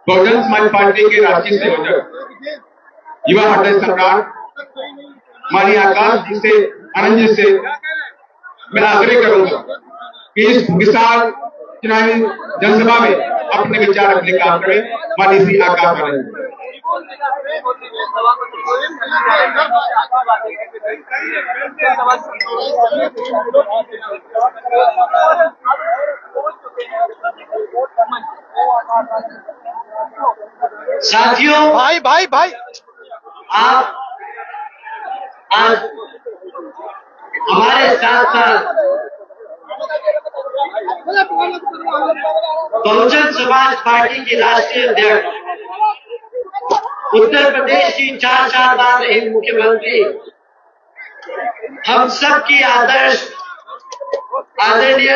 Bahujan Samaj party के राष्ट्रीय संयोजक युवा हृदय सम्राट माननीय आकाश जी से, आनंद जी से मैं आग्रह करूंगा कि इस विशाल चुनावी जनसभा में अपने विचार अपने काम करें। माननीय श्री आकाश आनंद जी। साथियों, भाई भाई भाई आप आज हमारे साथ साथ बहुजन समाज पार्टी की राष्ट्रीय अध्यक्ष, उत्तर प्रदेश की 4 बार रही मुख्यमंत्री, हम सब की आदर्श आदरणीय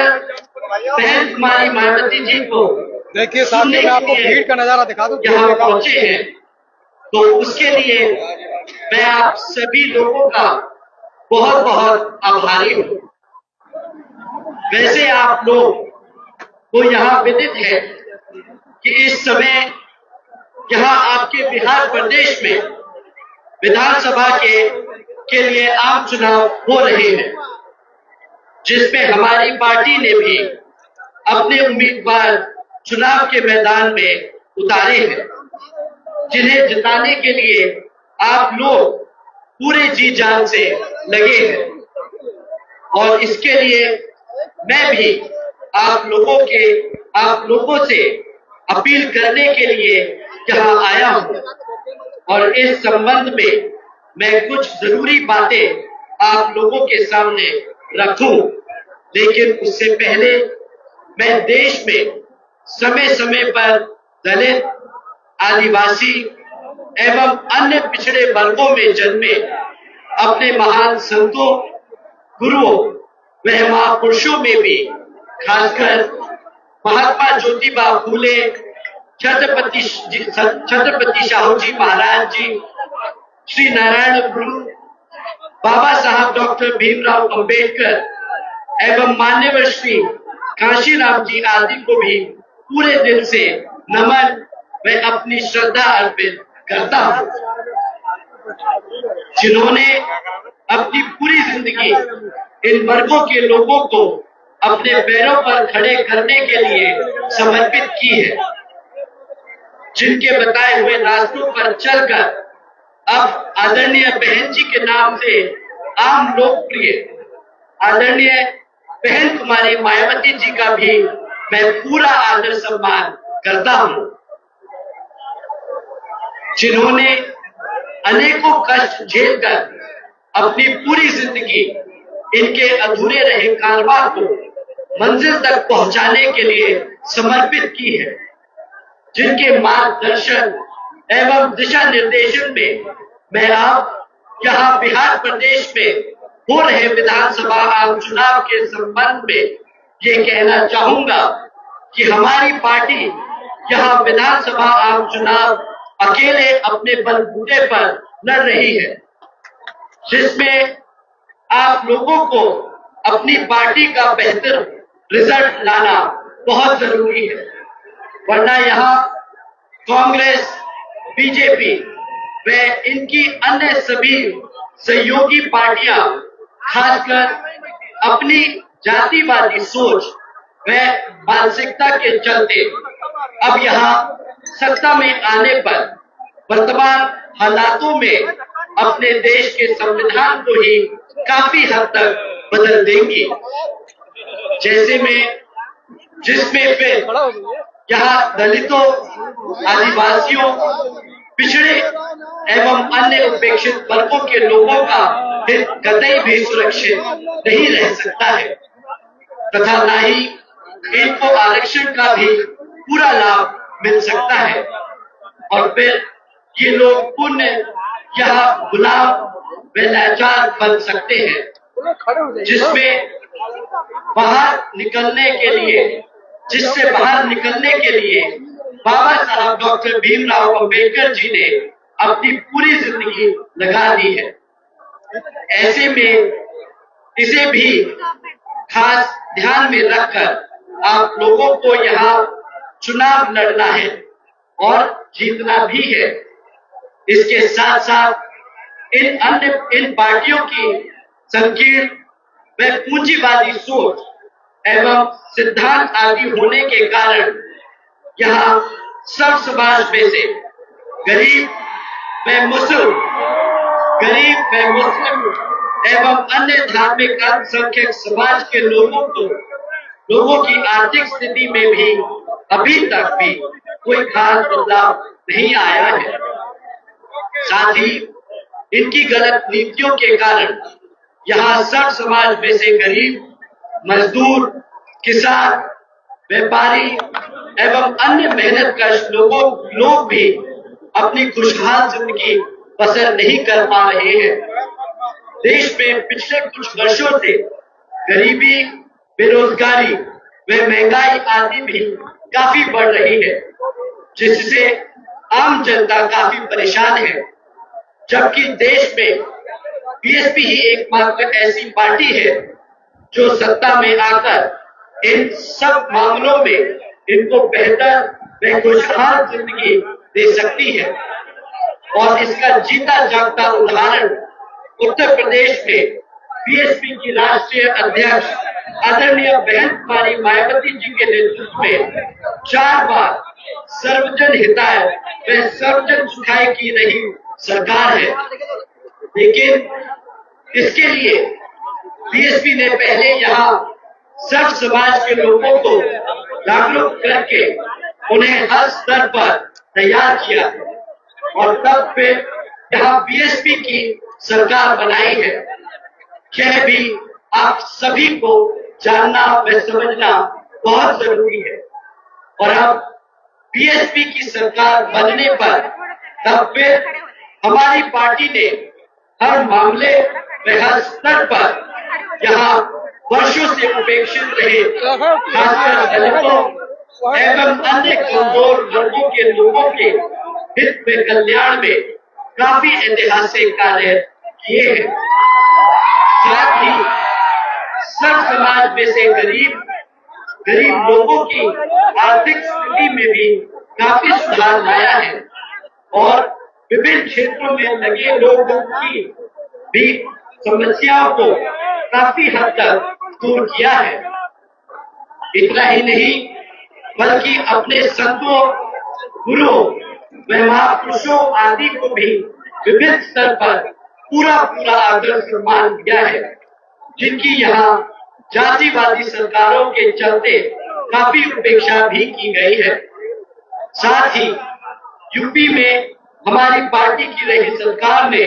बहन कुमारी मायावती जी को देखिए साथियों, मैं आपको भीड़ का नजारा दिखा दूं। यहाँ पहुंचे हैं, तो उसके लिए मैं आप सभी लोगों का बहुत बहुत आभारी हूँ। वैसे आप लोग को यहाँ विदित है कि इस समय यहाँ आपके बिहार प्रदेश में विधानसभा के लिए आम चुनाव हो रहे हैं, जिसमें हमारी पार्टी ने भी अपने उम्मीदवार चुनाव के मैदान में उतारे हैं, जिन्हें जिताने के लिए आप लोग पूरे जी जान से लगे हैं। और इसके लिए मैं भी आप लोगों से अपील करने के लिए यहाँ आया हूँ और इस संबंध में मैं कुछ जरूरी बातें आप लोगों के सामने रखूं। लेकिन उससे पहले मैं देश में समय समय पर दलित, आदिवासी एवं अन्य पिछड़े वर्गों में जन्मे अपने महान संतों, गुरुओं व महापुरुषों में भी खासकर महात्मा ज्योतिबा फूले, छत्रपति शाहू जी महाराज जी, श्री नारायण गुरु, बाबा साहब डॉक्टर भीमराव अंबेडकर एवं मान्यवर श्री काशीराम जी आदि को भी पूरे दिल से नमन व अपनी श्रद्धा अर्पित करता हूँ, जिन्होंने अपनी पूरी जिंदगी इन वर्गों के लोगों को अपने पैरों पर खड़े करने के लिए समर्पित की है, जिनके बताए हुए रास्तों पर चलकर अब आदरणीय बहन जी के नाम से आम लोकप्रिय आदरणीय बहन कुमारी मायावती जी का भी मैं पूरा आदर सम्मान करता हूं, जिन्होंने अनेकों कष्ट झेलकर अपनी पूरी जिंदगी इनके अधूरे रहे कारवां को मंजिल तक पहुंचाने के लिए समर्पित की है, जिनके मार्गदर्शन एवं दिशा निर्देशन में मैं आप यहाँ बिहार प्रदेश में हो रहे विधानसभा आम चुनाव के संबंध में ये कहना चाहूंगा कि हमारी पार्टी यहाँ विधानसभा आम चुनाव अकेले अपने बलबूते पर लड़ रही है, जिसमें आप लोगों को अपनी पार्टी का बेहतर रिजल्ट लाना बहुत जरूरी है, वरना यहाँ कांग्रेस, बीजेपी व इनकी अन्य सभी सहयोगी पार्टियां खासकर अपनी जातिवादी सोच व मानसिकता के चलते अब यहाँ सत्ता में आने पर वर्तमान हालातों में अपने देश के संविधान को ही काफी हद तक बदल देंगी, जिसमें फिर यहाँ दलितों, आदिवासियों, पिछड़े एवं अन्य उपेक्षित वर्गों के लोगों का हित कतई भी सुरक्षित नहीं रह सकता है तथा न ही इनको आरक्षण का भी पूरा लाभ मिल सकता है और फिर ये लोग पुण्य यहाँ गुलाम व लाचार बन सकते हैं, जिससे बाहर निकलने के लिए बाबा साहब डॉक्टर भीमराव अंबेडकर जी ने अपनी पूरी जिंदगी लगा दी है। ऐसे में इसे भी खास ध्यान में रखकर आप लोगों को यहाँ चुनाव लड़ना है और जीतना भी है। इसके साथ साथ इन पार्टियों की संकीर्ण व पूंजीवादी सोच एवं सिद्धांत आदि होने के कारण यहाँ सब समाज में से गरीब व मुस्लिम एवं अन्य धार्मिक अल्पसंख्यक समाज के लोगों की आर्थिक स्थिति में भी अभी तक भी कोई खास बदलाव नहीं आया है। साथ ही इनकी गलत नीतियों के कारण यहाँ सब समाज में से गरीब, मजदूर, किसान, व्यापारी एवं अन्य मेहनतकश लोग भी अपनी खुशहाल जिंदगी बसर नहीं कर पा रहे हैं। देश में पिछले कुछ वर्षों से गरीबी, बेरोजगारी व महंगाई आदि भी काफी बढ़ रही है, जिससे आम जनता काफी परेशान है। जबकि देश में बीएसपी ही एकमात्र ऐसी पार्टी है जो सत्ता में आकर इन सब मामलों में इनको बेहतर व खुशहाल जिंदगी दे सकती है। और इसका जीता जागता उदाहरण उत्तर प्रदेश में बीएसपी की राष्ट्रीय अध्यक्ष आदरणीय बहन कुमारी मायावती जी के नेतृत्व में 4 बार सर्वजन हिताय व सर्वजन सुखाय की रही सरकार है। लेकिन इसके लिए बीएसपी ने पहले यहाँ सब समाज के लोगों को जागरूक करके उन्हें हर स्तर पर तैयार किया और तब फिर यहाँ बीएसपी की सरकार बनाई है। यह भी आप सभी को जानना व समझना बहुत जरूरी है। और अब बीएसपी की सरकार बनने पर तब फिर हमारी पार्टी ने हर मामले व हर स्तर पर यहाँ वर्षों से उपेक्षित रहे खासकर दलितों एवं अन्य कमजोर वर्गों के लोगों के हित में कल्याण में काफी ऐतिहासिक कार्य किए हैं। साथ ही सब समाज में से गरीब लोगों की आर्थिक स्थिति में भी काफी सुधार लाया है और विभिन्न क्षेत्रों में लगे लोगों की भी समस्याओं को काफी हद तक दूर किया है। इतना ही नहीं बल्कि अपने संतों, गुरुओं व महापुरुषों आदि को भी विभिन्न स्तर पर पूरा आदर सम्मान दिया है, जिनकी यहाँ जातिवादी सरकारों के चलते काफी उपेक्षा भी की गई है। साथ ही यूपी में हमारी पार्टी की रही सरकार ने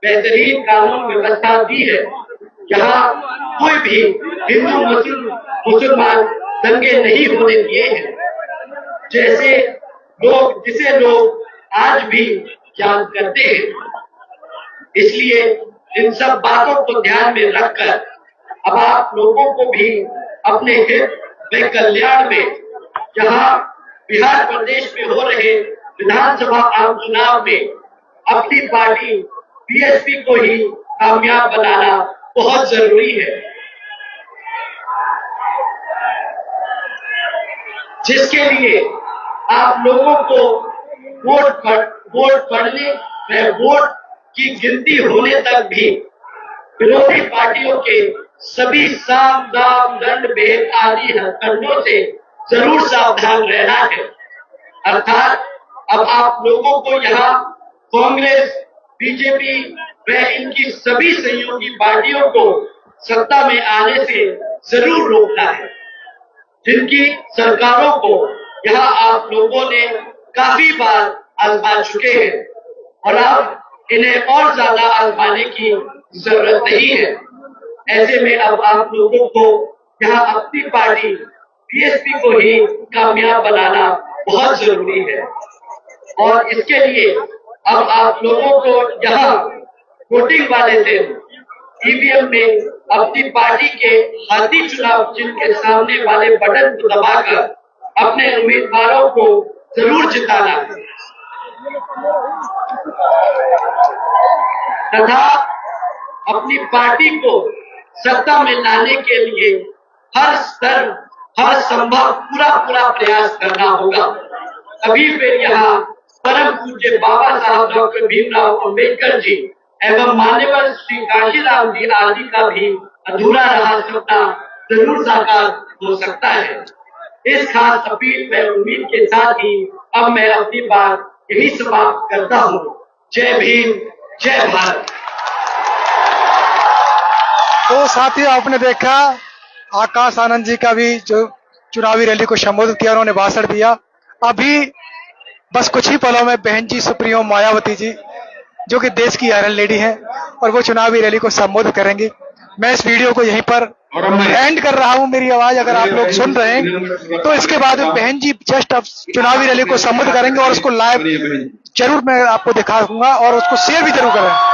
बेहतरीन कानून व्यवस्था दी है। यहाँ कोई भी हिंदू मुसलमान दंगे नहीं होने दिए हैं, जिसे लोग आज भी याद करते हैं। इसलिए इन सब बातों को ध्यान में रखकर अब आप लोगों को भी अपने हित व कल्याण में जहाँ बिहार प्रदेश में हो रहे विधानसभा आम चुनाव में अपनी पार्टी बीएसपी को ही कामयाब बनाना बहुत जरूरी है, जिसके लिए आप लोगों को वोट पड़ने व वोट की गिनती होने तक भी विरोधी पार्टियों के सभी साम दाम दंड भेद आदि हथकंडों से जरूर सावधान रहना है। अर्थात अब आप लोगों को यहाँ कांग्रेस, बीजेपी व इनकी सभी सहयोगी पार्टियों को सत्ता में आने से जरूर रोकना है, जिनकी सरकारों को यहाँ आप लोगों ने काफी बार आजमा चुके हैं और अब इन्हें और ज्यादा आजमाने की जरूरत नहीं है। ऐसे में अब आप लोगों को यहाँ अपनी पार्टी बीएसपी को ही कामयाब बनाना बहुत जरूरी है और इसके लिए अब आप लोगों को यहाँ वोटिंग वाले दिन ईवीएम में अपनी पार्टी के हाथी चुनाव चिन्ह के सामने वाले बटन को दबाकर अपने उम्मीदवारों को जरूर जिताना है तथा अपनी पार्टी को सत्ता में लाने के लिए हर स्तर, हर संभव पूरा प्रयास करना होगा। अभी फिर यहाँ परम पूज्य बाबा साहब डॉक्टर भीमराव अम्बेडकर जी एवं मान्यवर श्री काशीराम जी आदि का भी अधूरा रहा सपना जरूर साकार हो सकता है। इस खास अपील में उम्मीद के साथ ही अब मैं अपनी बात यही समाप्त करता हूँ। जय भीम, जय भारत। तो साथियों, आपने देखा आकाश आनंद जी का भी जो चुनावी रैली को संबोधित किया, उन्होंने भाषण दिया। अभी बस कुछ ही पलों में बहन जी सुप्रीमो मायावती जी, जो कि देश की आयरन लेडी हैं, और वो चुनावी रैली को संबोधित करेंगी। मैं इस वीडियो को यहीं पर एंड कर रहा हूं। मेरी आवाज अगर आप लोग सुन रहे हैं तो इसके बाद बहन जी जस्ट अब चुनावी रैली को संबोधित करेंगे और उसको लाइव जरूर मैं आपको दिखाऊंगा और उसको शेयर भी जरूर करें।